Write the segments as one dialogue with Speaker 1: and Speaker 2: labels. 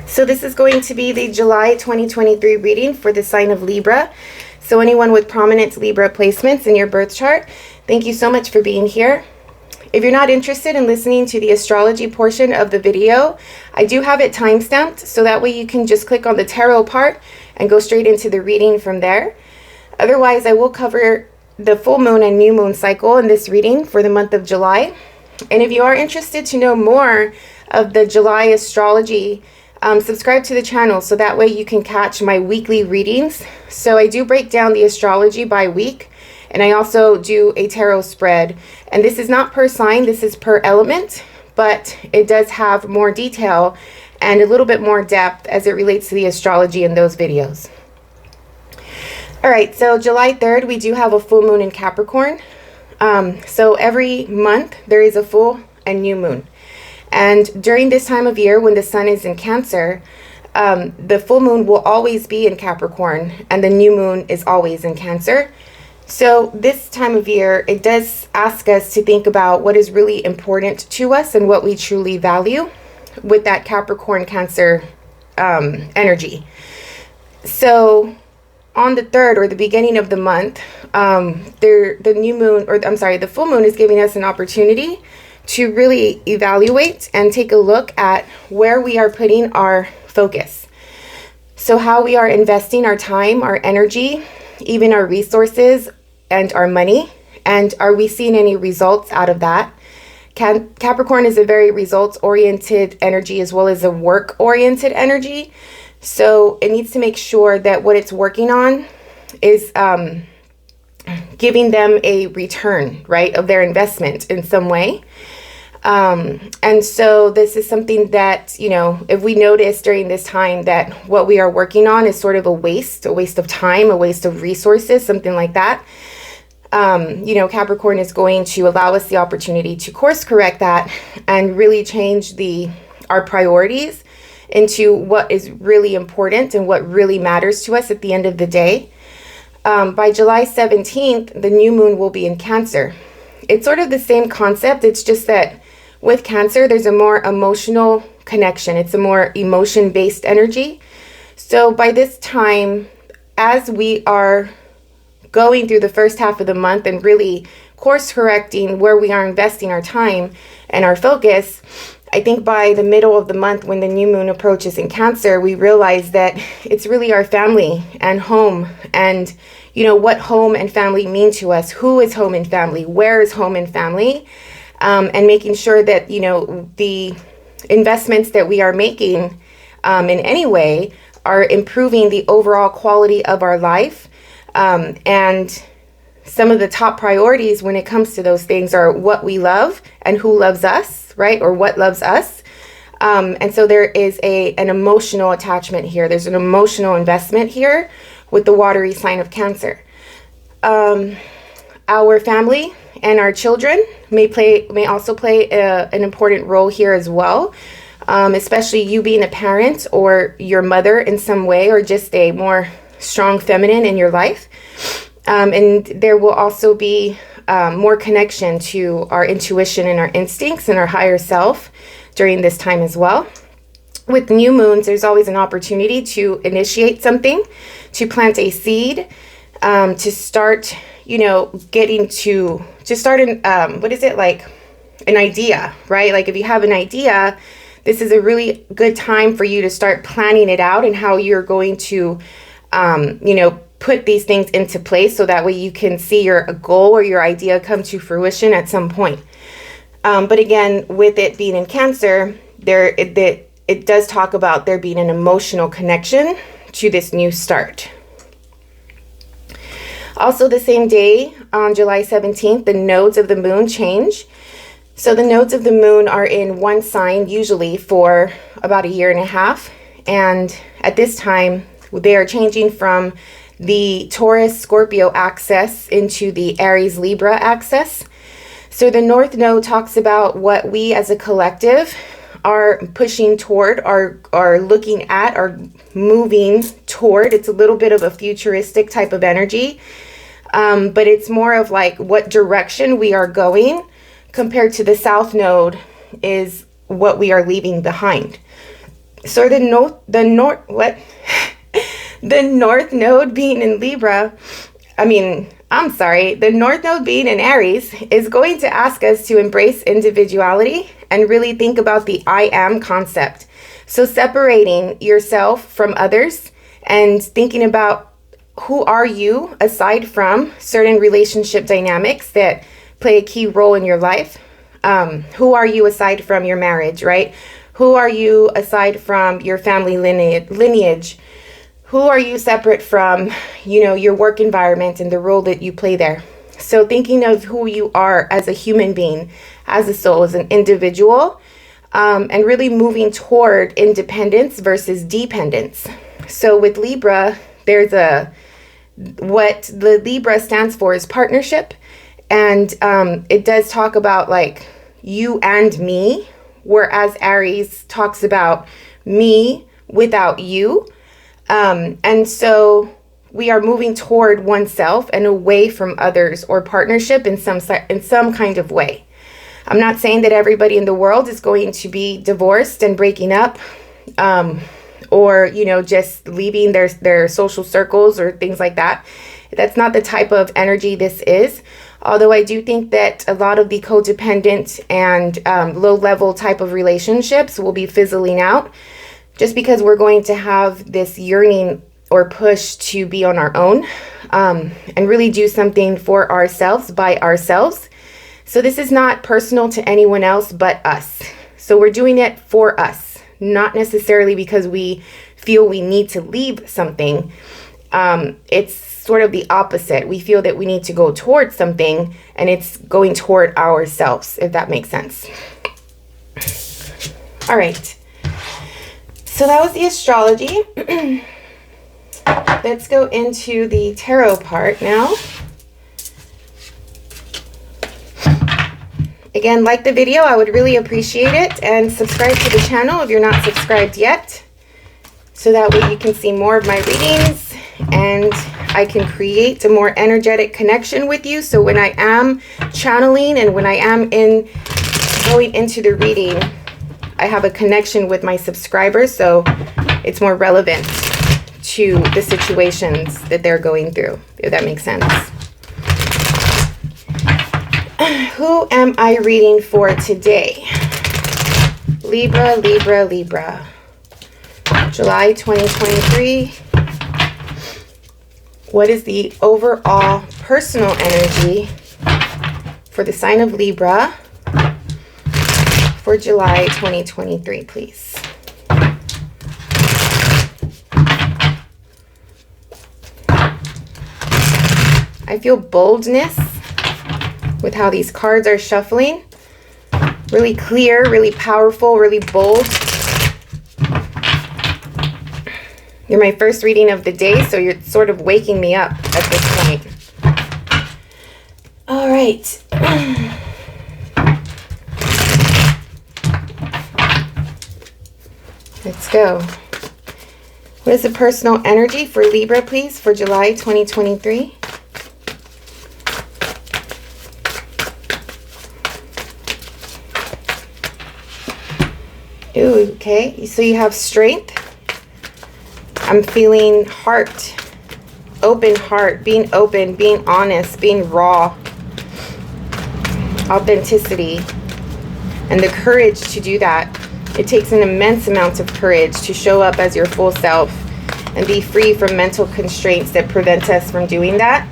Speaker 1: So this is going to be the July 2023 reading for the sign of Libra. So anyone with prominent Libra placements in your birth chart, thank you so much for being here. If you're not interested in listening to the astrology portion of the video, I do have it timestamped, so that way you can just click on the tarot part and go straight into the reading from there. Otherwise, I will cover the full moon and new moon cycle in this reading for the month of July. And if you are interested to know more of the July astrology, subscribe to the channel so that way you can catch my weekly readings. So I do break down the astrology by week, and I also do a tarot spread. And this is not per sign, this is per element, but it does have more detail and a little bit more depth as it relates to the astrology in those videos. All right, so July 3rd, we do have a full moon in Capricorn. So every month there is a full and new moon. And during this time of year when the sun is in Cancer, the full moon will always be in Capricorn and the new moon is always in Cancer. So this time of year, it does ask us to think about what is really important to us and what we truly value with that Capricorn Cancer energy. So on the 3rd, or the beginning of the month, the full moon is giving us an opportunity to really evaluate and take a look at where we are putting our focus. So how we are investing our time, our energy, even our resources and our money, and are we seeing any results out of that? Capricorn is a very results-oriented energy as well as a work-oriented energy. So it needs to make sure that what it's working on is giving them a return, right, of their investment in some way. And so this is something that, you know, if we notice during this time that what we are working on is sort of a waste of time, a waste of resources, something like that, you know, Capricorn is going to allow us the opportunity to course correct that and really change our priorities into what is really important and what really matters to us at the end of the day. By July 17th, the new moon will be in Cancer. It's sort of the same concept. It's just that with Cancer, there's a more emotional connection. It's a more emotion-based energy. So by this time, as we are going through the first half of the month and really course correcting where we are investing our time and our focus, I think by the middle of the month when the new moon approaches in Cancer, we realize that it's really our family and home and, you know, what home and family mean to us. Who is home and family? Where is home and family? And making sure that, you know, the investments that we are making in any way are improving the overall quality of our life. And some of the top priorities when it comes to those things are what we love and who loves us, right? Or what loves us. And so there is an emotional attachment here. There's an emotional investment here with the watery sign of Cancer. Our family and our children may also play an important role here as well. Especially you being a parent or your mother in some way, or just a more strong feminine in your life. And there will also be more connection to our intuition and our instincts and our higher self during this time as well. With new moons, there's always an opportunity to initiate something, to plant a seed, to start, you know, an idea, right? Like if you have an idea, this is a really good time for you to start planning it out and how you're going to, you know, put these things into place so that way you can see your goal or your idea come to fruition at some point. But again, with it being in Cancer, it does talk about there being an emotional connection to this new start. Also the same day, on July 17th, the nodes of the moon change. So the nodes of the moon are in one sign usually for about a year and a half. And at this time, they are changing from the Taurus Scorpio axis into the Aries Libra axis. So the North Node talks about what we as a collective are pushing toward, are looking at, are moving toward. It's a little bit of a futuristic type of energy, but it's more of like what direction we are going, compared to the South Node is what we are leaving behind. So the North Node being in Libra, the North Node being in Aries is going to ask us to embrace individuality and really think about the I am concept. So separating yourself from others and thinking about who are you aside from certain relationship dynamics that play a key role in your life. Who are you aside from your marriage, right? Who are you aside from your family lineage? Who are you separate from, your work environment and the role that you play there? So thinking of who you are as a human being, as a soul, as an individual, and really moving toward independence versus dependence. So with Libra, what the Libra stands for is partnership. And it does talk about like you and me, whereas Aries talks about me without you. And so we are moving toward oneself and away from others or partnership in some kind of way. I'm not saying that everybody in the world is going to be divorced and breaking up, or, just leaving their social circles or things like that. That's not the type of energy this is. Although I do think that a lot of the codependent and low-level type of relationships will be fizzling out just because we're going to have this yearning or push to be on our own and really do something for ourselves by ourselves. So this is not personal to anyone else but us. So we're doing it for us, not necessarily because we feel we need to leave something. It's sort of the opposite. We feel that we need to go towards something and it's going toward ourselves, if that makes sense. All right. So that was the astrology. Let's go into the tarot part now. Again, like the video, I would really appreciate it, and subscribe to the channel if you're not subscribed yet, so that way you can see more of my readings and I can create a more energetic connection with you. So when I am channeling and when I am going into the reading, I have a connection with my subscribers, so it's more relevant to the situations that they're going through, if that makes sense. Who am I reading for today? Libra, Libra, Libra. July 2023. What is the overall personal energy for the sign of Libra for July 2023, please? I feel boldness with how these cards are shuffling. Really clear, really powerful, really bold. You're my first reading of the day, so you're sort of waking me up at this point. All right. Let's go. What is the personal energy for Libra, please, for July 2023? Ooh, okay. So you have strength. I'm feeling heart, open heart, being open, being honest, being raw, authenticity, and the courage to do that. It takes an immense amount of courage to show up as your full self and be free from mental constraints that prevent us from doing that.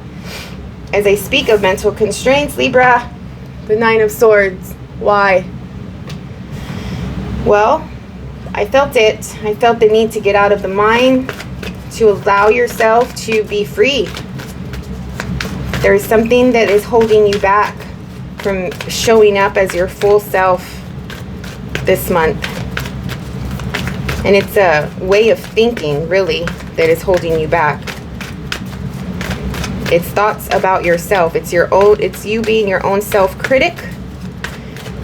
Speaker 1: As I speak of mental constraints, Libra, the Nine of Swords. Why? Well, I felt it. I felt the need to get out of the mind, to allow yourself to be free. There is something that is holding you back from showing up as your full self this month. And it's a way of thinking, really, that is holding you back. It's thoughts about yourself. It's you being your own self-critic,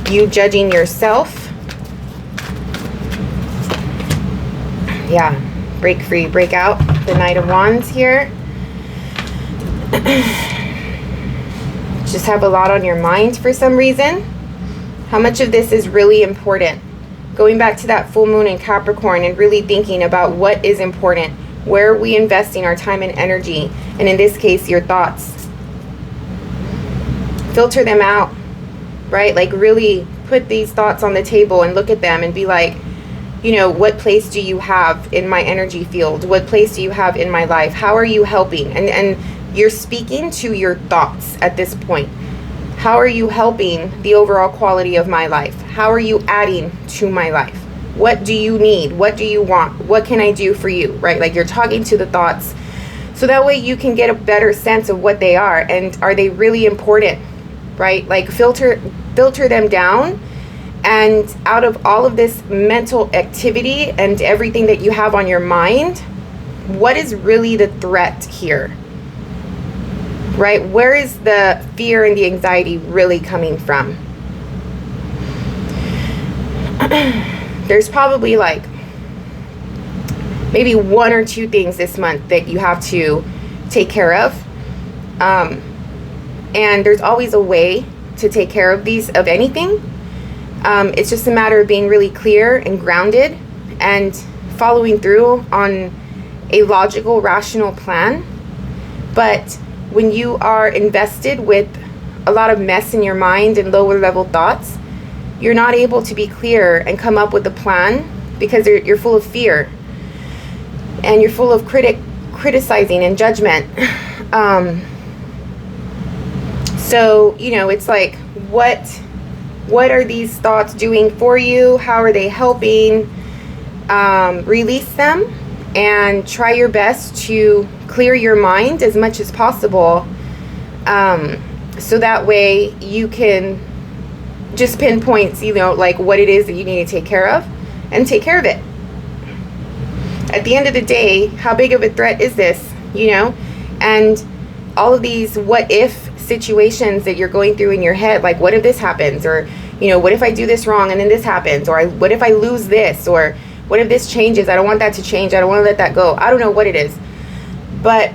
Speaker 1: you judging yourself. Yeah, break free, break out. The Knight of Wands here. Just have a lot on your mind for some reason. How much of this is really important? going back to that full moon in Capricorn and really thinking about what is important. Where are we investing our time and energy? And in this case, your thoughts. Filter them out, right? Like really put these thoughts on the table and look at them and be like, you know, what place do you have in my energy field? What place do you have in my life? How are you helping? And you're speaking to your thoughts at this point. How are you helping the overall quality of my life? How are you adding to my life? What do you need? What do you want? What can I do for you? Right? Like you're talking to the thoughts. So that way you can get a better sense of what they are. And are they really important? Right? Like filter them down. And out of all of this mental activity and everything that you have on your mind, what is really the threat here? Right? Where is the fear and the anxiety really coming from? There's probably like maybe 1 or 2 things this month that you have to take care of. And there's always a way to take care of anything. It's just a matter of being really clear and grounded and following through on a logical, rational plan. But when you are invested with a lot of mess in your mind and lower level thoughts, you're not able to be clear and come up with a plan because you're full of fear and you're full of criticizing and judgment. So, you know, it's like, what are these thoughts doing for you? How are they helping? Release them and try your best to clear your mind as much as possible. So that way you can just pinpoint, you know, like what it is that you need to take care of and take care of it. At the end of the day, how big of a threat is this, you know? And all of these what if situations that you're going through in your head, like what if this happens, or you know, what if I do this wrong and then this happens, or what if I lose this, or what if this changes? I don't want that to change. I don't want to let that go. I don't know what it is, but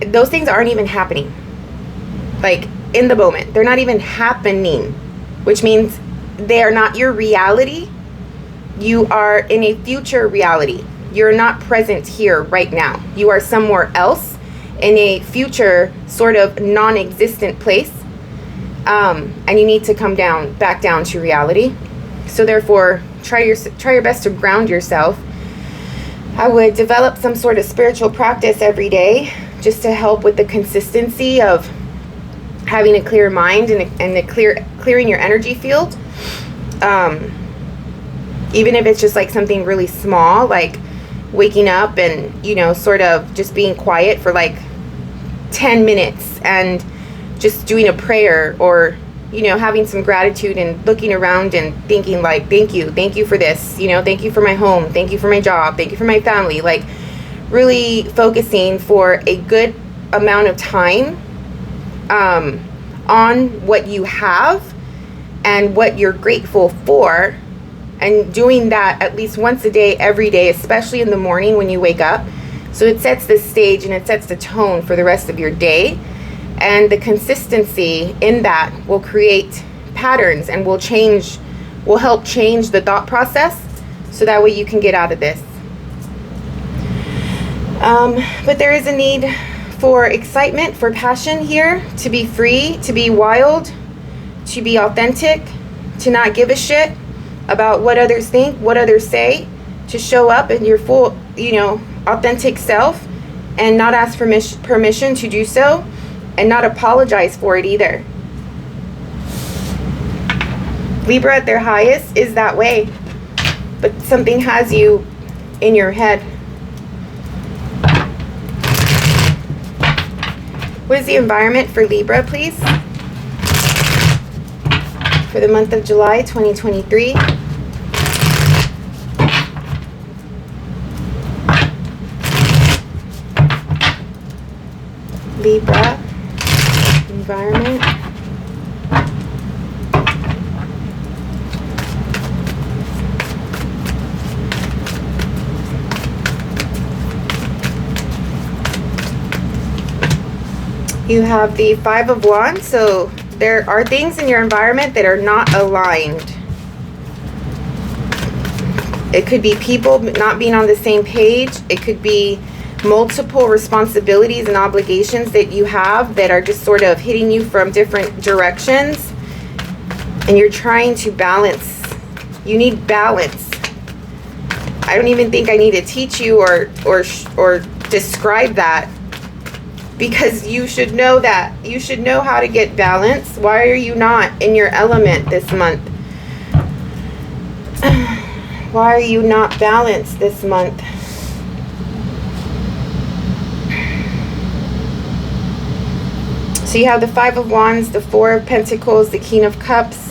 Speaker 1: those things aren't even happening. Like in the moment, they're not even happening, which means they are not your reality. You are in a future reality. You're not present here right now. You are somewhere else in a future sort of non-existent place. And you need to come back down to reality. So therefore, try your best to ground yourself. I would develop some sort of spiritual practice every day just to help with the consistency of having a clear mind and clearing your energy field. Even if it's just like something really small, like waking up and, you know, sort of just being quiet for like 10 minutes and just doing a prayer, or, you know, having some gratitude and looking around and thinking like, thank you for this, you know, thank you for my home, thank you for my job, thank you for my family. Like really focusing for a good amount of time on what you have and what you're grateful for, and doing that at least once a day, every day, especially in the morning when you wake up. So it sets the stage and it sets the tone for the rest of your day. And the consistency in that will create patterns and will help change the thought process, so that way you can get out of this. But there is a need for excitement, for passion here, to be free, to be wild, to be authentic, to not give a shit about what others think, what others say, to show up in your full, you know, authentic self and not ask for permission to do so. And not apologize for it either. Libra at their highest is that way. But something has you in your head. What is the environment for Libra, please? For the month of July 2023. Libra. Environment. You have the Five of Wands, so there are things in your environment that are not aligned. It could be people not being on the same page. It could be multiple responsibilities and obligations that you have that are just sort of hitting you from different directions. And you're trying to balance. You need balance. I don't even think I need to teach you or describe that, because you should know that. You should know how to get balance. Why are you not in your element this month? Why are you not balanced this month? So you have the Five of Wands, the Four of Pentacles, the King of Cups.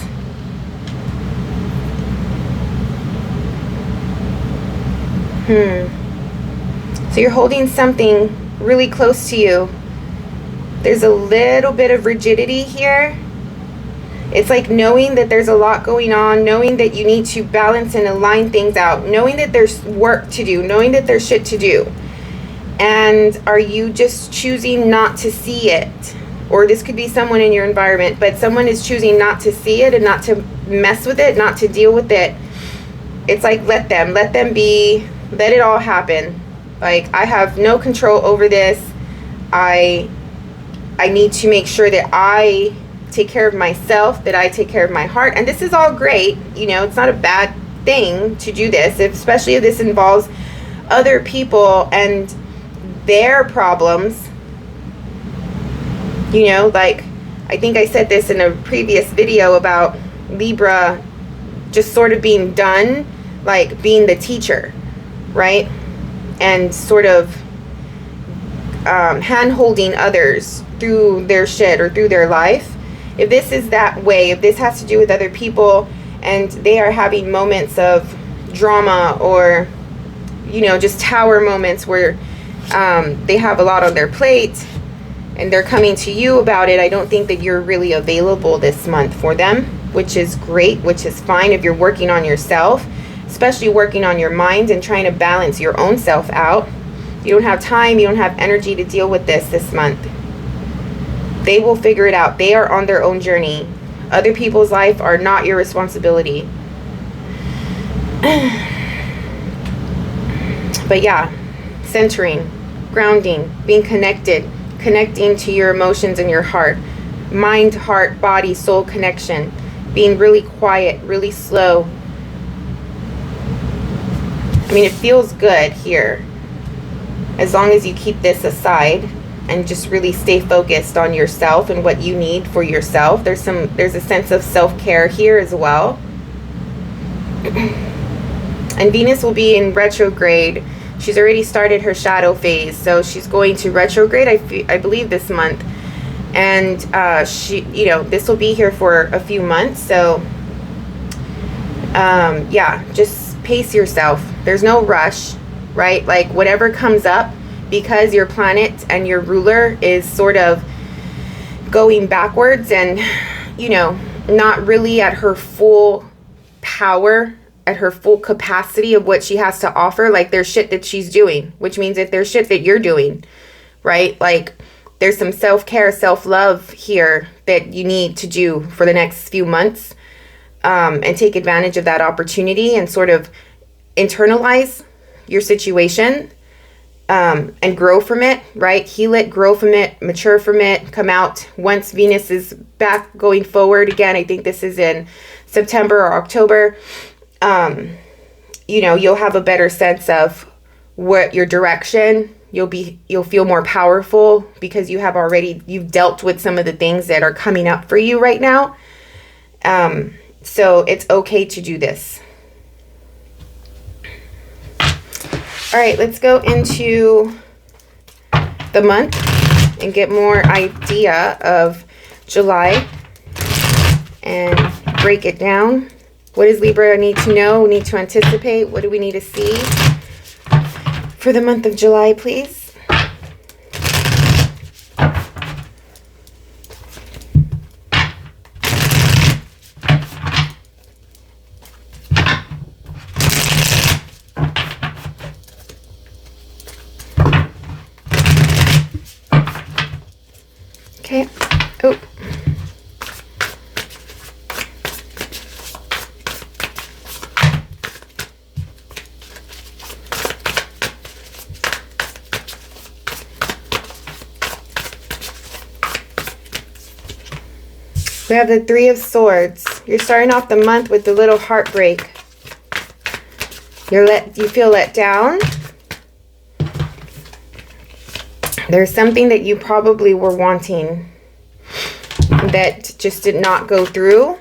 Speaker 1: So you're holding something really close to you. There's a little bit of rigidity here. It's like knowing that there's a lot going on, knowing that you need to balance and align things out, knowing that there's work to do, knowing that there's shit to do. And are you just choosing not to see it? Or this could be someone in your environment, but someone is choosing not to see it and not to mess with it, not to deal with it. It's like, let them be, let it all happen. Like, I have no control over this. I need to make sure that I take care of myself, that I take care of my heart. And this is all great. You know, it's not a bad thing to do this, especially if this involves other people and their problems. You know, like, I think I said this in a previous video about Libra just sort of being done, like being the teacher, right? And sort of hand-holding others through their shit or through their life. If this is that way, if this has to do with other people and they are having moments of drama or, you know, just tower moments where they have a lot on their plate and they're coming to you about it, I don't think that you're really available this month for them, which is great, which is fine if you're working on yourself, especially working on your mind and trying to balance your own self out. You don't have time, you don't have energy to deal with this month. They will figure it out. They are on their own journey. Other people's life are not your responsibility. But yeah, centering, grounding, being connected, connecting to your emotions and your heart. Mind, heart, body, soul connection. Being really quiet, really slow. I mean, it feels good here. As long as you keep this aside and just really stay focused on yourself and what you need for yourself. There's a sense of self-care here as well. And Venus will be in retrograde. She's already started her shadow phase, so she's going to retrograde, I believe, this month. And she, you know, this will be here for a few months. So yeah, just pace yourself. There's no rush, right? Like, whatever comes up, because your planet and your ruler is sort of going backwards and, you know, not really at her full power, at her full capacity of what she has to offer. Like, there's shit that she's doing, which means that there's shit that you're doing, right? Like, there's some self-care, self-love here that you need to do for the next few months, and take advantage of that opportunity and sort of internalize your situation, and grow from it, right? Heal it, grow from it, mature from it, come out once Venus is back going forward again. I think this is in September or October. You know, you'll have a better sense of what your direction. You'll feel more powerful because you've dealt with some of the things that are coming up for you right now. So it's okay to do this. All right, let's go into the month and get more idea of July and break it down. What does Libra need to know, need to anticipate? What do we need to see for the month of July, please? Okay. Oh. We have the Three of Swords. You're starting off the month with a little heartbreak. You feel let down. There's something that you probably were wanting that just did not go through.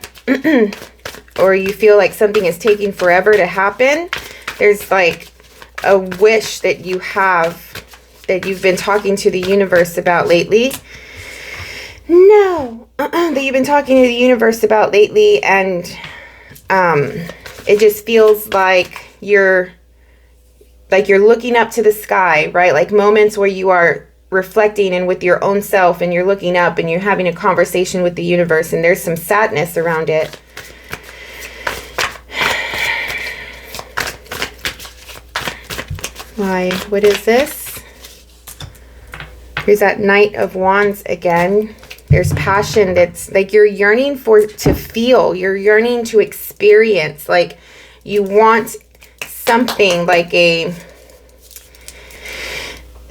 Speaker 1: Or you feel like something is taking forever to happen. There's like a wish that you have that you've been talking to the universe about lately. No, that you've been talking to the universe about lately, and it just feels like you're looking up to the sky, right? Like moments where you are reflecting and with your own self, and you're looking up and you're having a conversation with the universe, and there's some sadness around it. Why? What is this? Here's that Knight of Wands again. There's passion that's like you're yearning to feel. You're yearning to experience. Like you want something like a...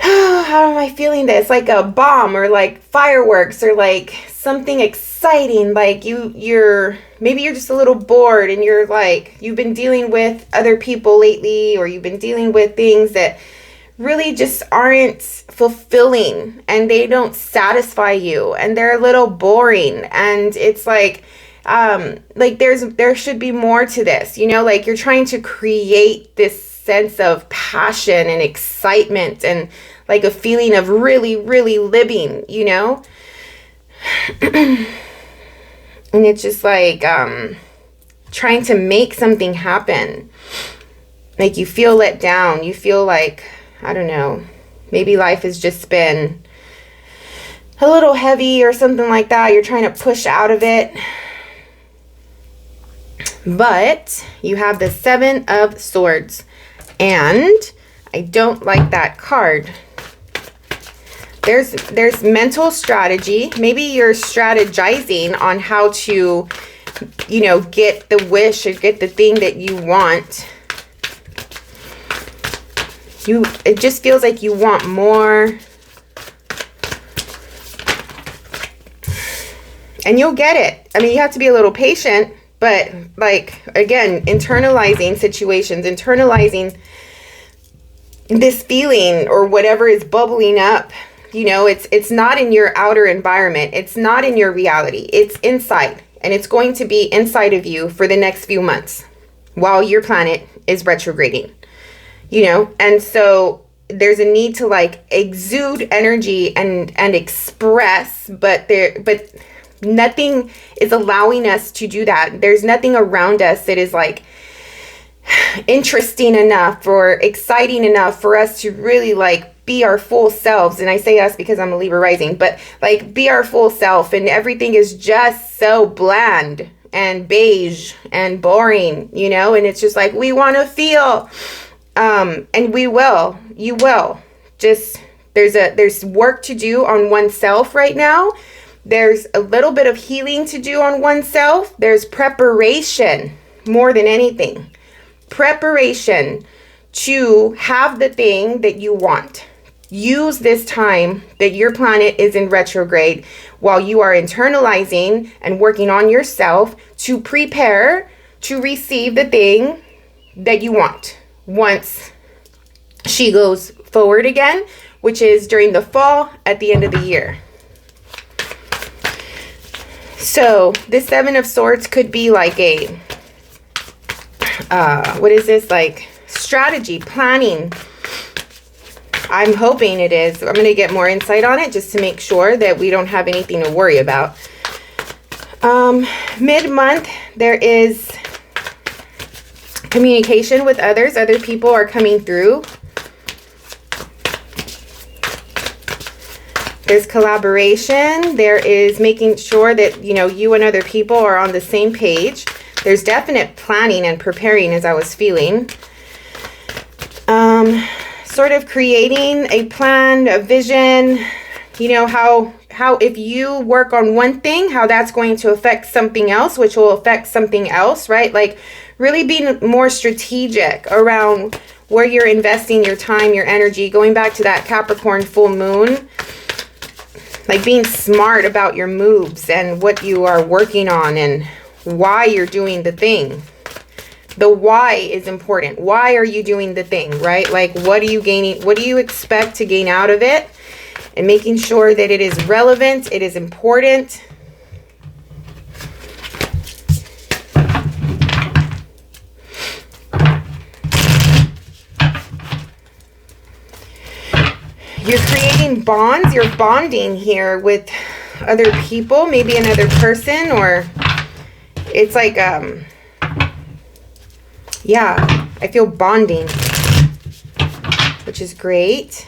Speaker 1: How am I feeling this? Like a bomb or like fireworks or like something exciting. Like maybe you're just a little bored and you're like, you've been dealing with other people lately, or you've been dealing with things that really just aren't fulfilling and they don't satisfy you and they're a little boring, and it's like there should be more to this, you know, like you're trying to create this sense of passion and excitement and like a feeling of really, really living, you know? And it's just like trying to make something happen. Like you feel let down. You feel like, I don't know, maybe life has just been a little heavy or something like that. You're trying to push out of it. But you have the Seven of Swords. And I don't like that card. There's mental strategy. Maybe you're strategizing on how to, you know, get the wish or get the thing that you want. It just feels like you want more. And you'll get it. I mean, you have to be a little patient, but like, again, internalizing situations, internalizing this feeling or whatever is bubbling up. You know, it's not in your outer environment. It's not in your reality. It's inside, and it's going to be inside of you for the next few months while your planet is retrograding, you know? And so there's a need to like exude energy and express, but nothing is allowing us to do that. There's nothing around us that is like interesting enough or exciting enough for us to really like be our full selves. And I say us because I'm a Libra rising, but like be our full self, and everything is just so bland and beige and boring, you know? And it's just like, we want to feel, and we will, you will. Just, there's work to do on oneself right now. There's a little bit of healing to do on oneself. There's preparation more than anything. Preparation to have the thing that you want. Use this time that your planet is in retrograde while you are internalizing and working on yourself to prepare to receive the thing that you want once she goes forward again, which is during the fall at the end of the year. So this Seven of Swords could be like a, what is this? Like strategy, planning. I'm hoping it is. I'm going to get more insight on it just to make sure that we don't have anything to worry about. Mid-month, there is communication with others. Other people are coming through. There's collaboration. There is making sure that, you know, you and other people are on the same page. There's definite planning and preparing, as I was feeling. Sort of creating a plan, a vision, you know, how if you work on one thing, how that's going to affect something else, which will affect something else, right? Like really being more strategic around where you're investing your time, your energy, going back to that Capricorn full moon. like being smart about your moves and what you are working on and why you're doing the thing. The why is important. Why are you doing the thing, right? Like, what are you gaining? What do you expect to gain out of it? And making sure that it is relevant, it is important. You're creating bonds. You're bonding here with other people, maybe another person, or it's like, yeah, I feel bonding, which is great.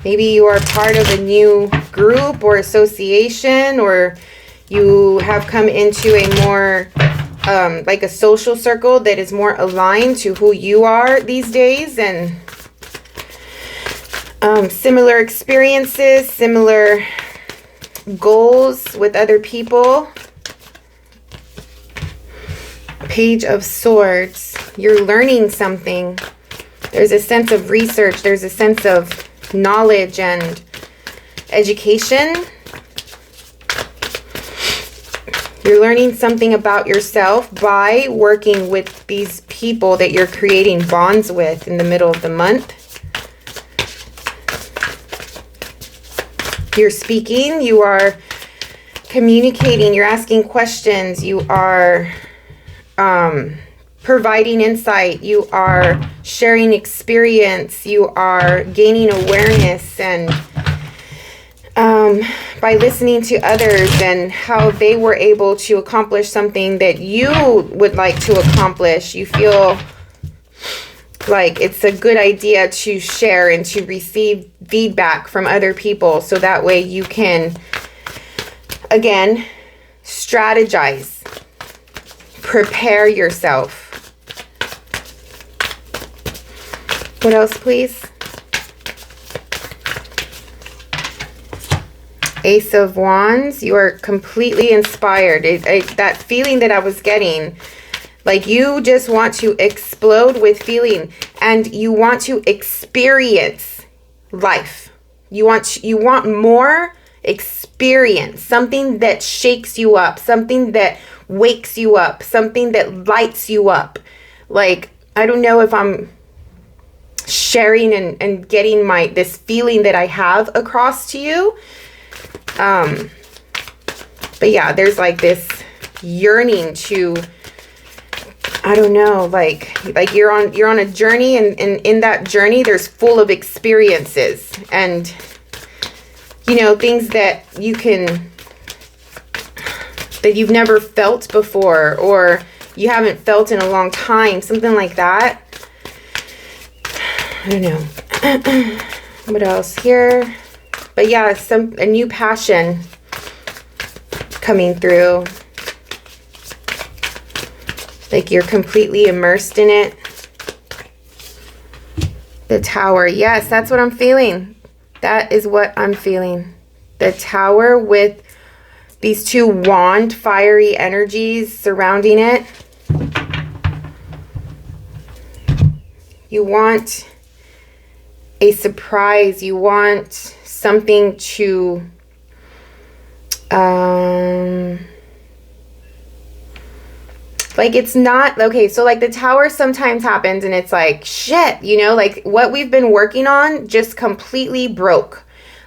Speaker 1: Maybe you are part of a new group or association, or you have come into a more, like a social circle that is more aligned to who you are these days, and similar experiences, similar goals with other people. Page of Swords. You're learning something. There's a sense of research. There's a sense of knowledge and education. You're learning something about yourself by working with these people that you're creating bonds with in the middle of the month. You're speaking, you are communicating, you're asking questions, you are providing insight, you are sharing experience, you are gaining awareness, and by listening to others and how they were able to accomplish something that you would like to accomplish, you feel like it's a good idea to share and to receive feedback from other people, so that way you can, again, strategize. Prepare yourself. What else, please? Ace of Wands. You are completely inspired. That feeling that I was getting, like you just want to explode with feeling, and you want to experience life. You want more experience, something that shakes you up, something that wakes you up, something that lights you up. Like, I don't know if I'm sharing and getting this feeling that I have across to you. But yeah, there's like this yearning to, I don't know, like you're on a journey, and in that journey there's full of experiences and, you know, things that that you've never felt before, or you haven't felt in a long time, something like that. I don't know. What else here? But yeah, a new passion coming through. Like you're completely immersed in it. The Tower. Yes, that's what I'm feeling. That is what I'm feeling. The Tower with these two wand fiery energies surrounding it. You want a surprise. You want something to like, it's not okay. So like the Tower sometimes happens and it's like, shit, you know, like what we've been working on just completely broke.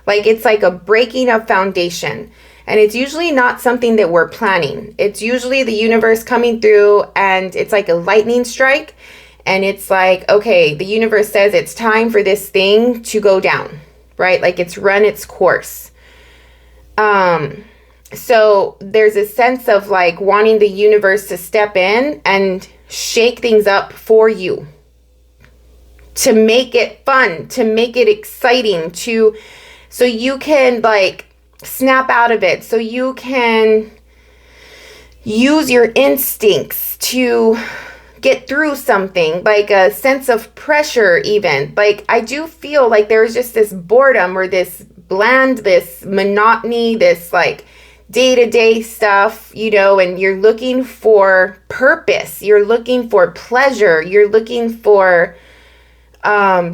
Speaker 1: Like it's like a breaking of foundation. And it's usually not something that we're planning. It's usually the universe coming through, and it's like a lightning strike. And it's like, okay, the universe says it's time for this thing to go down, right? Like it's run its course. So there's a sense of like wanting the universe to step in and shake things up for you, to make it fun, to make it exciting, so you can like snap out of it, so you can use your instincts to get through something, like a sense of pressure even. Like I do feel like there's just this boredom or this bland, this monotony, this like day-to-day stuff, you know, and you're looking for purpose, you're looking for pleasure, you're looking for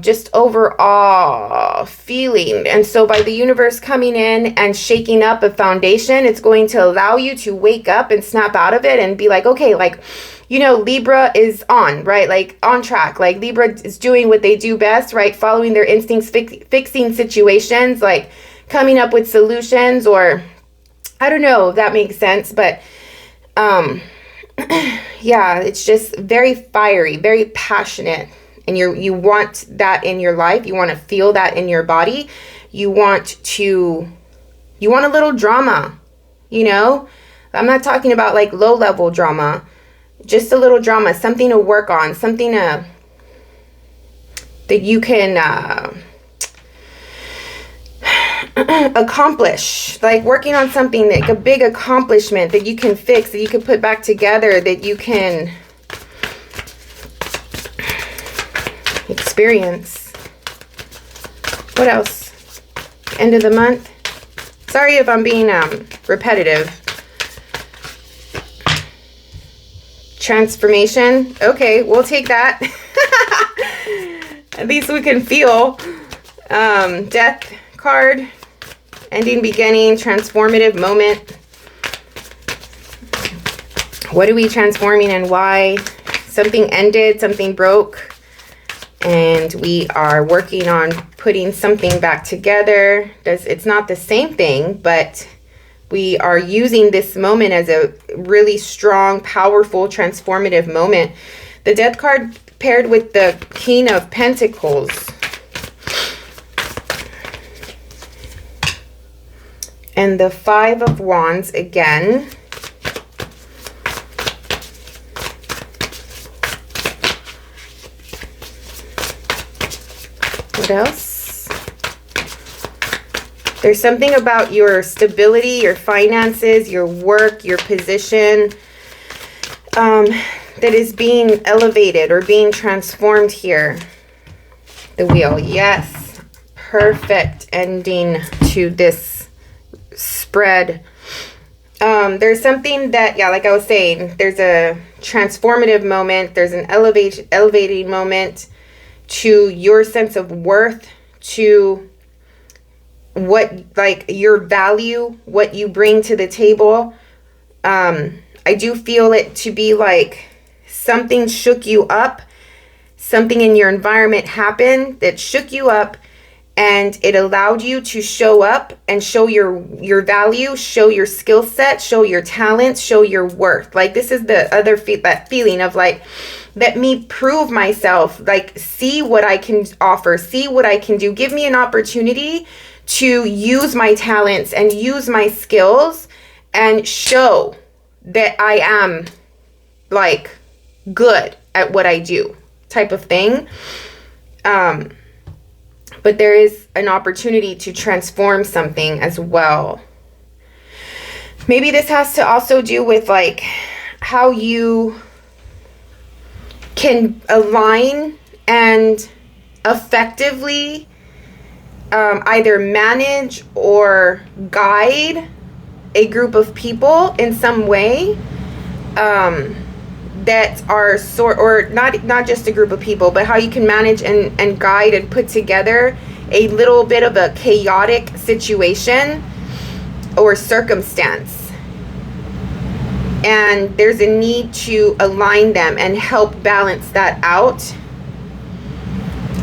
Speaker 1: just overall feeling. And so by the universe coming in and shaking up a foundation, it's going to allow you to wake up and snap out of it and be like, okay, like, you know, Libra is on, right? Like on track. Like Libra is doing what they do best, right? Following their instincts, fixing situations, like coming up with solutions, or I don't know if that makes sense, but yeah, it's just very fiery, very passionate. And you want that in your life. You want to feel that in your body. You want a little drama, you know? I'm not talking about like low level drama, just a little drama, something to work on, something that you can accomplish, like working on something, like a big accomplishment that you can fix, that you can put back together, that you can experience. What else? End of the month. Sorry if I'm being repetitive. Transformation. Okay, we'll take that. At least we can feel. Death card. Ending, beginning, transformative moment. What are we transforming and why? Something ended, something broke. And we are working on putting something back together. It's not the same thing, but we are using this moment as a really strong, powerful, transformative moment. The Death card paired with the King of Pentacles. And the Five of Wands again. What else? There's something about your stability, your finances, your work, your position that is being elevated or being transformed here. The Wheel. Yes. Perfect ending to this spread. There's something that, yeah, like I was saying, there's a transformative moment. There's an elevating moment to your sense of worth, to what, like your value, what you bring to the table. I do feel it to be like something shook you up. Something in your environment happened that shook you up, and it allowed you to show up and show your value, show your skill set, show your talents, show your worth. Like this is the other that feeling of like, let me prove myself, like see what I can offer, see what I can do. Give me an opportunity to use my talents and use my skills and show that I am like good at what I do, type of thing. But there is an opportunity to transform something as well. Maybe this has to also do with like how you can align and effectively either manage or guide a group of people in some way that are or not just a group of people, but how you can manage and guide and put together a little bit of a chaotic situation or circumstance. And there's a need to align them and help balance that out.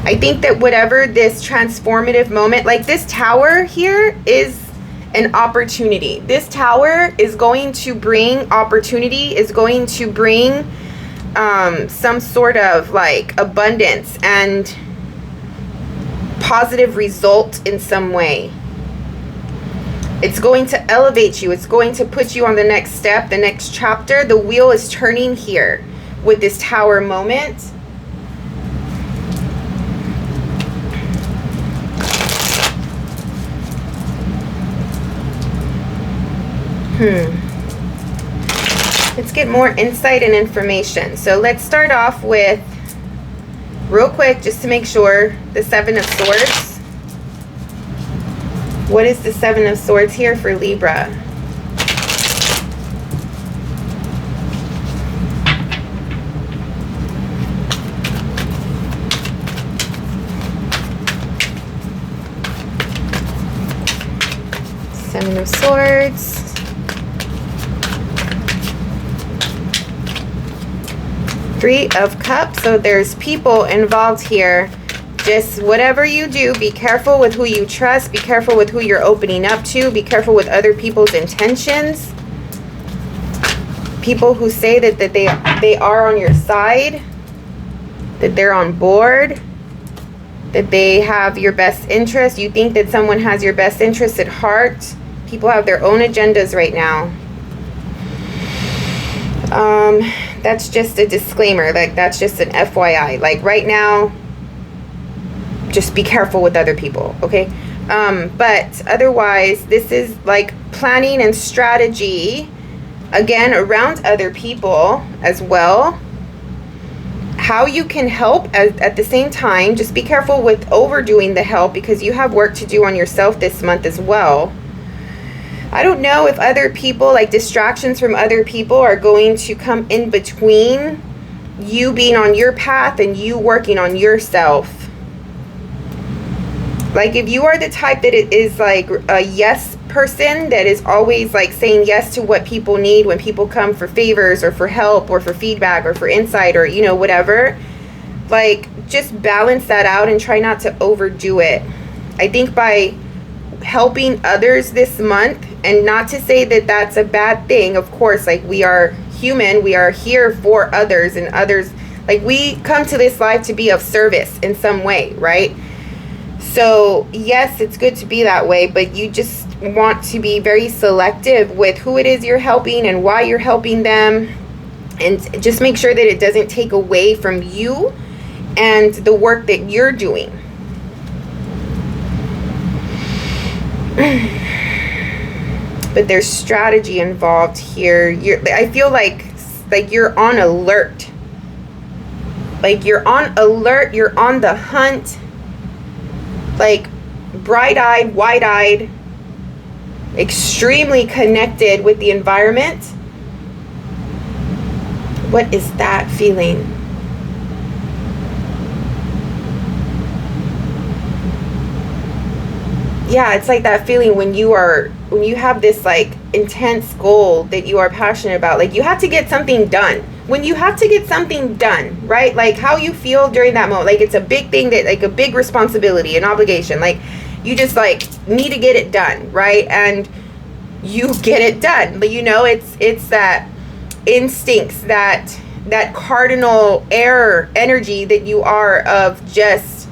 Speaker 1: I think that whatever this transformative moment, like this tower here is an opportunity. This tower is going to bring opportunity, is going to bring some sort of like abundance and positive result in some way. It's going to elevate you. It's going to put you on the next step, the next chapter. The wheel is turning here with this tower moment. Let's get more insight and information. So let's start off with, real quick, just to make sure, the Seven of Swords. What is the Seven of Swords here for Libra? Seven of Swords. Three of Cups. So there's people involved here. Just whatever you do, be careful with who you trust. Be careful with who you're opening up to. Be careful with other people's intentions. People who say that they are on your side, that they're on board, that they have your best interest. You think that someone has your best interest at heart. People have their own agendas right now. That's just a disclaimer. Like, that's just an FYI. Like, right now, just be careful with other people, okay? But otherwise, this is like planning and strategy, again, around other people as well. How you can help at the same time. Just be careful with overdoing the help, because you have work to do on yourself this month as well. I don't know if other people, like distractions from other people, are going to come in between you being on your path and you working on yourself. Like, if you are the type that it is like a yes person, that is always like saying yes to what people need when people come for favors or for help or for feedback or for insight or, you know, whatever, like, just balance that out and try not to overdo it. I think by helping others this month, and not to say that that's a bad thing, of course, like, we are human, we are here for others, and others, like, we come to this life to be of service in some way, right? So yes, it's good to be that way, but you just want to be very selective with who it is you're helping and why you're helping them, and just make sure that it doesn't take away from you and the work that you're doing. But there's strategy involved here. I feel like you're on alert. Like, you're on alert, you're on the hunt. Like, bright-eyed, wide-eyed, extremely connected with the environment. What is that feeling? Yeah, it's like that feeling when you have this like intense goal that you are passionate about. Like, you have to get something done. When you have to get something done, right? Like, how you feel during that moment. Like, it's a big thing, that like a big responsibility, an obligation. Like, you just like need to get it done, right? And you get it done. But you know, it's that instincts, that cardinal air energy that you are, of just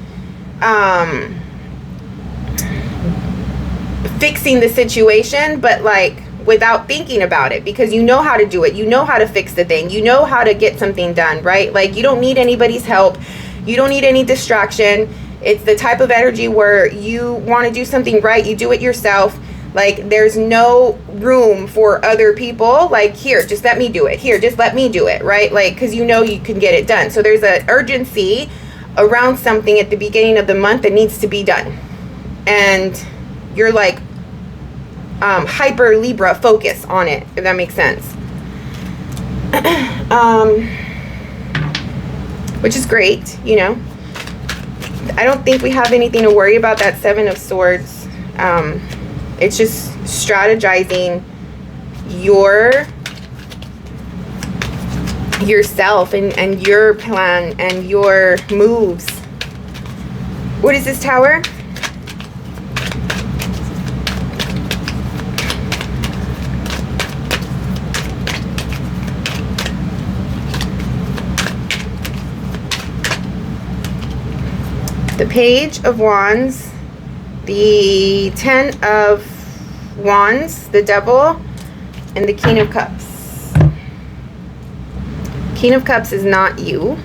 Speaker 1: fixing the situation, but like without thinking about it, because you know how to do it, you know how to fix the thing, you know how to get something done, right? Like, you don't need anybody's help, you don't need any distraction. It's the type of energy where you want to do something right, you do it yourself. Like, there's no room for other people. Like, here, just let me do it, here, just let me do it, right? Like, because you know you can get it done. So there's an urgency around something at the beginning of the month that needs to be done, and you're like hyper Libra focus on it, if that makes sense. Which is great, you know. I don't think we have anything to worry about. That Seven of Swords, it's just strategizing yourself and your plan and your moves. What is this, Tower? The Page of Wands, the Ten of Wands, the Devil, and the King of Cups. King of Cups is not you.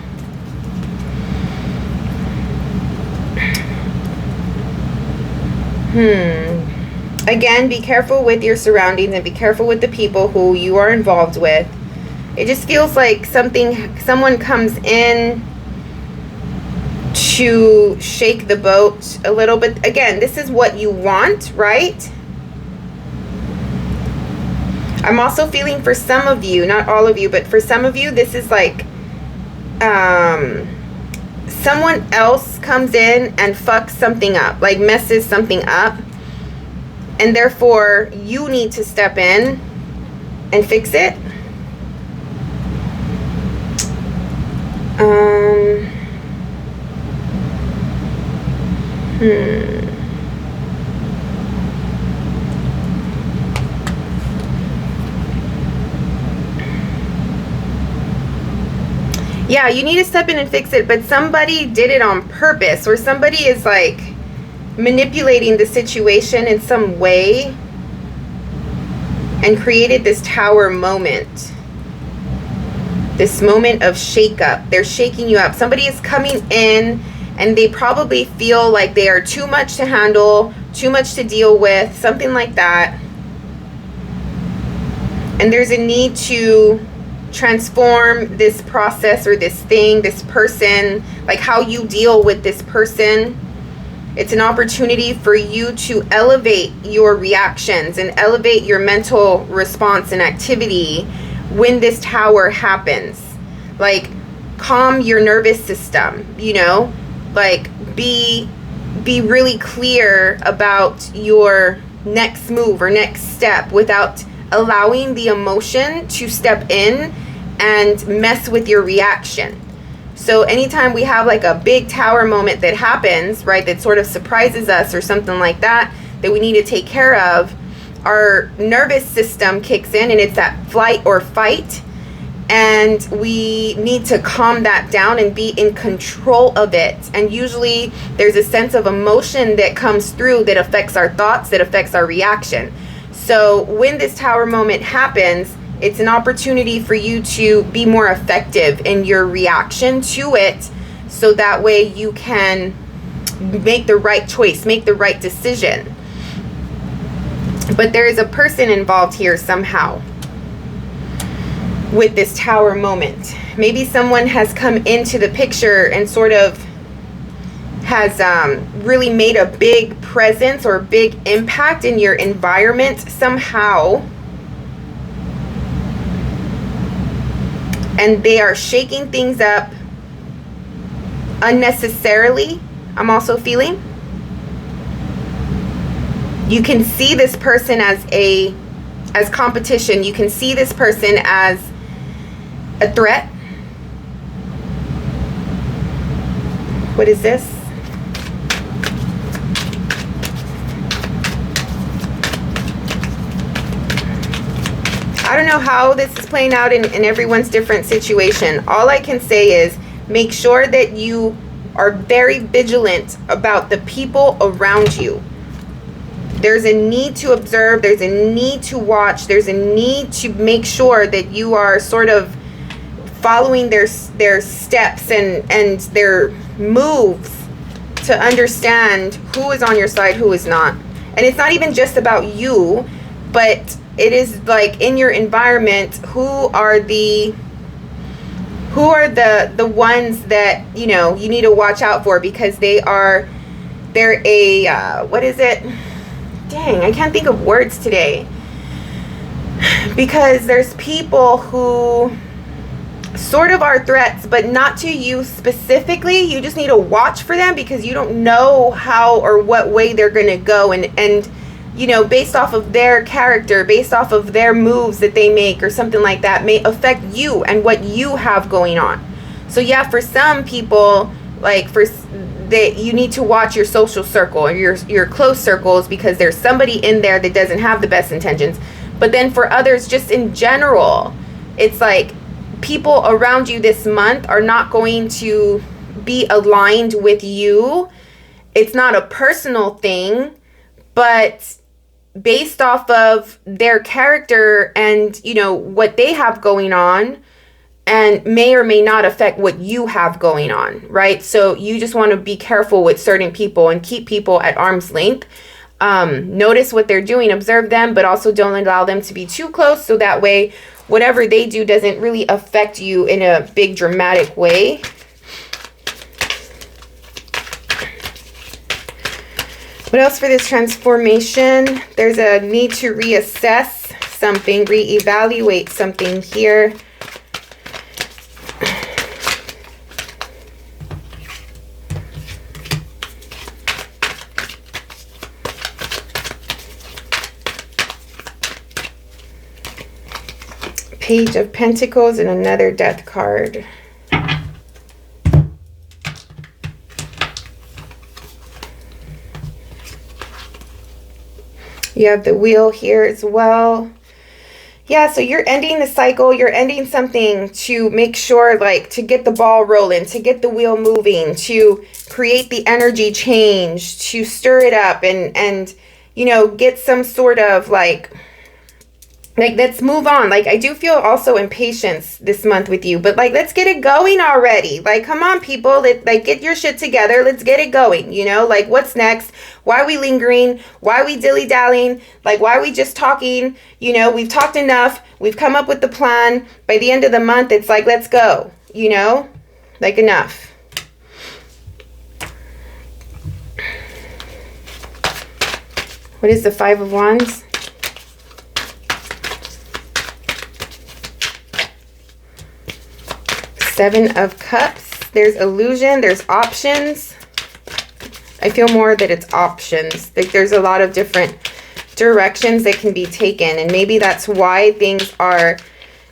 Speaker 1: Again, be careful with your surroundings and be careful with the people who you are involved with. It just feels like someone comes in to shake the boat a little bit. Again, this is what you want, right? I'm also feeling for some of you, not all of you, but for some of you, this is like someone else comes in and fucks something up, like messes something up, and therefore you need to step in and fix it. Yeah, you need to step in and fix it, but somebody did it on purpose, or somebody is like manipulating the situation in some way and created this tower moment. This moment of shake-up. They're shaking you up. Somebody is coming in and they probably feel like they are too much to handle, too much to deal with, something like that. And there's a need to transform this process or this thing, this person, like how you deal with this person. It's an opportunity for you to elevate your reactions and elevate your mental response and activity when this tower happens. Like, calm your nervous system, you know, like be really clear about your next move or next step without allowing the emotion to step in and mess with your reaction. So anytime we have like a big tower moment that happens, right, that sort of surprises us or something like that, that we need to take care of, our nervous system kicks in and it's that flight or fight. And we need to calm that down and be in control of it. And usually there's a sense of emotion that comes through that affects our thoughts, that affects our reaction. So when this tower moment happens, it's an opportunity for you to be more effective in your reaction to it, so that way you can make the right choice, make the right decision. But there is a person involved here somehow with this tower moment. Maybe someone has come into the picture and sort of has really made a big presence or big impact in your environment somehow. And they are shaking things up unnecessarily, I'm also feeling. You can see this person as competition. You can see this person as a threat. What is this? I don't know how this is playing out in everyone's different situation. All I can say is make sure that you are very vigilant about the people around you. There's a need to observe. There's a need to watch. There's a need to make sure that you are sort of following their steps and their moves to understand who is on your side, who is not. And it's not even just about you, but it is like in your environment, who are the ones that, you know, you need to watch out for, because they're a what is it? Dang, I can't think of words today. Because there's people who sort of are threats, but not to you specifically. You just need to watch for them, because you don't know how or what way they're going to go. And you know, based off of their character, based off of their moves that they make or something like that, may affect you and what you have going on. So yeah, for some people, like you need to watch your social circle or your close circles, because there's somebody in there that doesn't have the best intentions. But then for others, just in general, it's like people around you this month are not going to be aligned with you. It's not a personal thing, but based off of their character and, you know, what they have going on, and may or may not affect what you have going on, right? So you just want to be careful with certain people and keep people at arm's length. Notice what they're doing, observe them, but also don't allow them to be too close, so that way whatever they do doesn't really affect you in a big dramatic way. What else for this transformation? There's a need to reassess something, reevaluate something here. Page of Pentacles and another Death card. You have the Wheel here as well. Yeah, so you're ending the cycle. You're ending something to make sure, like, to get the ball rolling, to get the wheel moving, to create the energy change, to stir it up and you know, get some sort of like let's move on. Like, I do feel also impatience this month with you, but like, let's get it going already. Like, come on, people, like, get your shit together. Let's get it going. You know, like, what's next? Why are we lingering? Why are we dilly-dallying? Like, why are we just talking? You know, we've talked enough. We've come up with the plan. By the end of the month, it's like, let's go, you know, like, enough. What is the Five of Wands? Seven of Cups. There's illusion. There's options. I feel more that it's options. Like, there's a lot of different directions that can be taken. And maybe that's why things are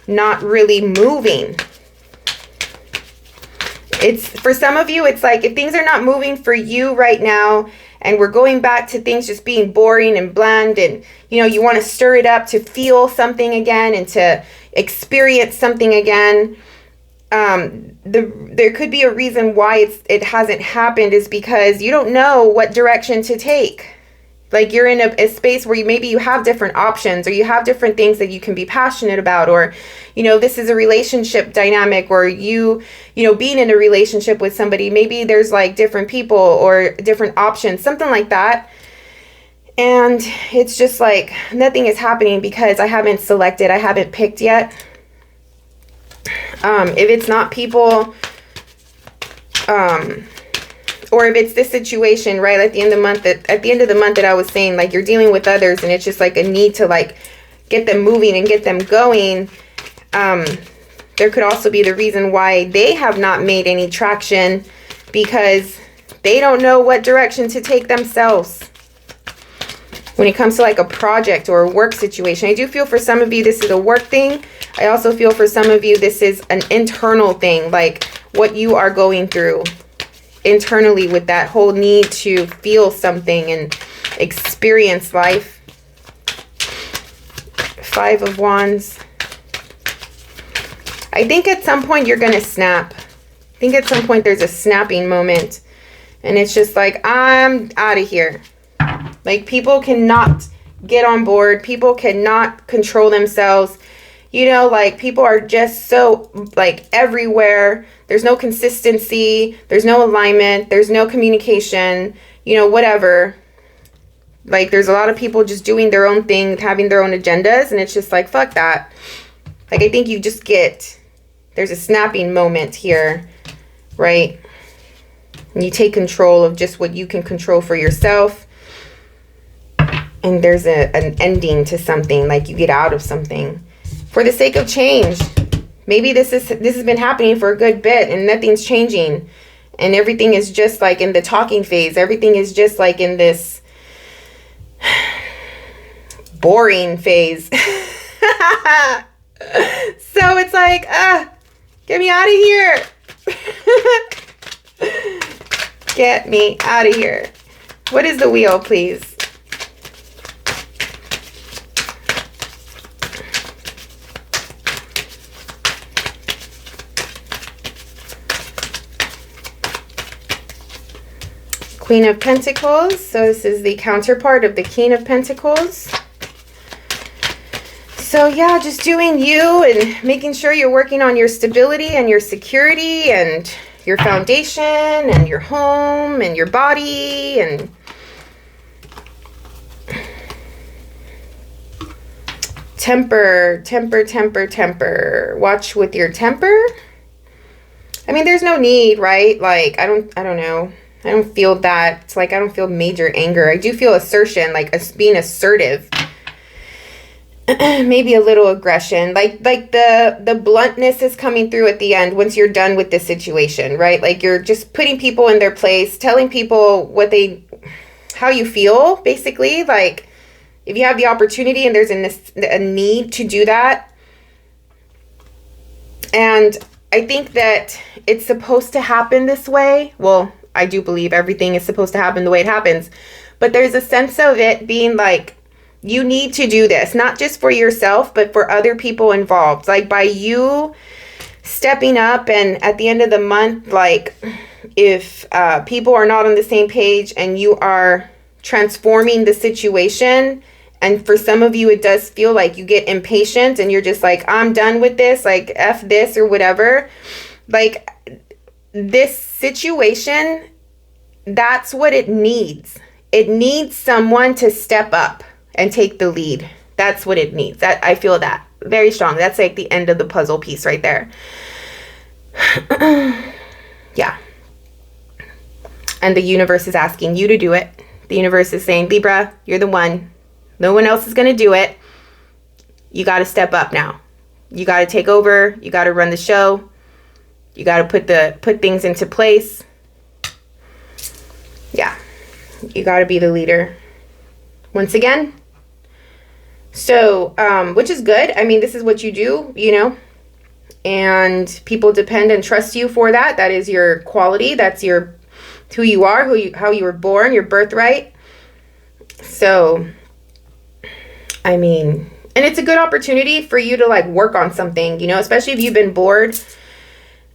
Speaker 1: not really moving. It's, for some of you, it's like, if things are not moving for you right now, and we're going back to things just being boring and bland, and, you know, you want to stir it up to feel something again and to experience something again. There could be a reason why it hasn't happened, is because you don't know what direction to take. Like, you're in a space where maybe you have different options, or you have different things that you can be passionate about, or, you know, this is a relationship dynamic where you know, being in a relationship with somebody, maybe there's like different people or different options, something like that. And it's just like nothing is happening because I haven't selected, I haven't picked yet. If it's not people, or if it's this situation, right, at the end of the month that I was saying, like, you're dealing with others and it's just like a need to like get them moving and get them going. There could also be the reason why they have not made any traction, because they don't know what direction to take themselves when it comes to like a project or a work situation. I do feel for some of you this is a work thing. I also feel for some of you this is an internal thing, like what you are going through internally with that whole need to feel something and experience life. Five of Wands. I think at some point you're going to snap. I think at some point there's a snapping moment. And it's just like, I'm out of here. Like, people cannot get on board. People cannot control themselves. You know, like, people are just so, like, everywhere. There's no consistency. There's no alignment. There's no communication. You know, whatever. Like, there's a lot of people just doing their own thing, having their own agendas. And it's just like, fuck that. Like, I think you just there's a snapping moment here, right? And you take control of just what you can control for yourself. And there's an ending to something, like you get out of something for the sake of change. Maybe this has been happening for a good bit and nothing's changing. And everything is just like in the talking phase. Everything is just like in this boring phase. So it's like, get me out of here. Get me out of here. What is the Wheel, please? Queen of Pentacles. So this is the counterpart of the King of Pentacles. So yeah, just doing you and making sure you're working on your stability and your security and your foundation and your home and your body and temper. Watch with your temper. I mean, there's no need, right? Like, I don't know. I don't feel that. It's like, I don't feel major anger. I do feel assertion, like being assertive. Maybe a little aggression, like the bluntness is coming through at the end once you're done with this situation, right? Like, you're just putting people in their place, telling people how you feel, basically. Like, if you have the opportunity and there's a need to do that, And I think that it's supposed to happen this way. Well, I do believe everything is supposed to happen the way it happens. But there's a sense of it being like, you need to do this, not just for yourself, but for other people involved. Like by you stepping up, and at the end of the month, like if people are not on the same page and you are transforming the situation, and for some of you, it does feel like you get impatient and you're just like, I'm done with this, like F this or whatever. Like this situation, that's what it needs. It needs someone to step up and take the lead. That's what it needs. That I feel that very strong. That's like the end of the puzzle piece right there. Yeah. And the universe is asking you to do it. The universe is saying, Libra, you're the one. No one else is going to do it. You got to step up now. You got to take over. You got to run the show. You got to put things into place. Yeah. You got to be the leader. Once again. So, which is good. I mean, this is what you do, you know, and people depend and trust you for that. That is your quality. That's who you are, how you were born, your birthright. So, I mean, and it's a good opportunity for you to like work on something, you know, especially if you've been bored.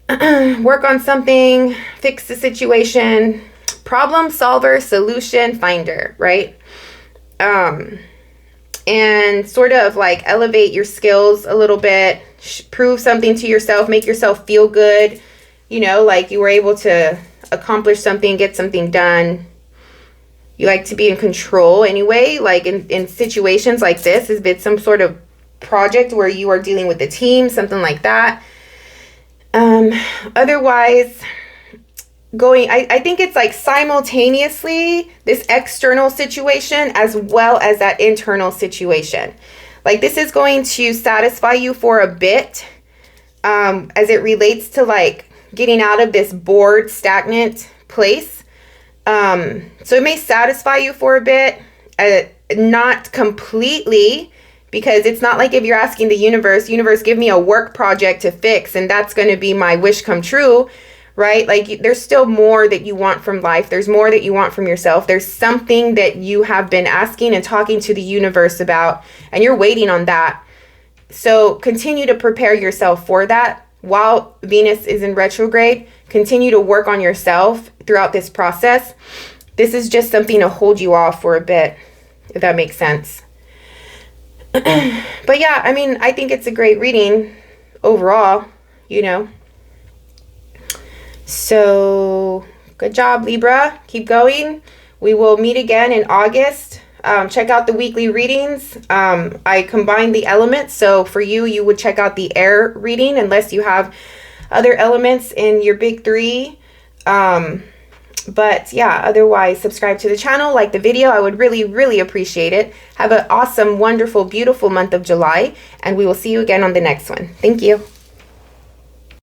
Speaker 1: Work on something, fix the situation, problem solver, solution finder, right? And sort of like elevate your skills a little bit, prove something to yourself, make yourself feel good, you know, like you were able to accomplish something, get something done. You like to be in control anyway, like in situations like this, has been some sort of project where you are dealing with a team, something like that. Otherwise, I think it's like simultaneously this external situation as well as that internal situation. Like this is going to satisfy you for a bit, as it relates to like getting out of this bored, stagnant place. So it may satisfy you for a bit, not completely, because it's not like if you're asking the universe, give me a work project to fix, and that's going to be my wish come true, right? Like there's still more that you want from life. There's more that you want from yourself. There's something that you have been asking and talking to the universe about, and you're waiting on that. So continue to prepare yourself for that. While Venus is in retrograde, continue to work on yourself throughout this process. This is just something to hold you off for a bit, if that makes sense. But yeah, I mean, I think it's a great reading overall, you know. So good job, Libra. Keep going. We will meet again in August. Check out the weekly readings. I combined the elements. So for you would check out the air reading unless you have other elements in your big three. But yeah, otherwise subscribe to the channel, like the video. I would really, really appreciate it. Have an awesome, wonderful, beautiful month of July, and we will see you again on the next one. Thank you.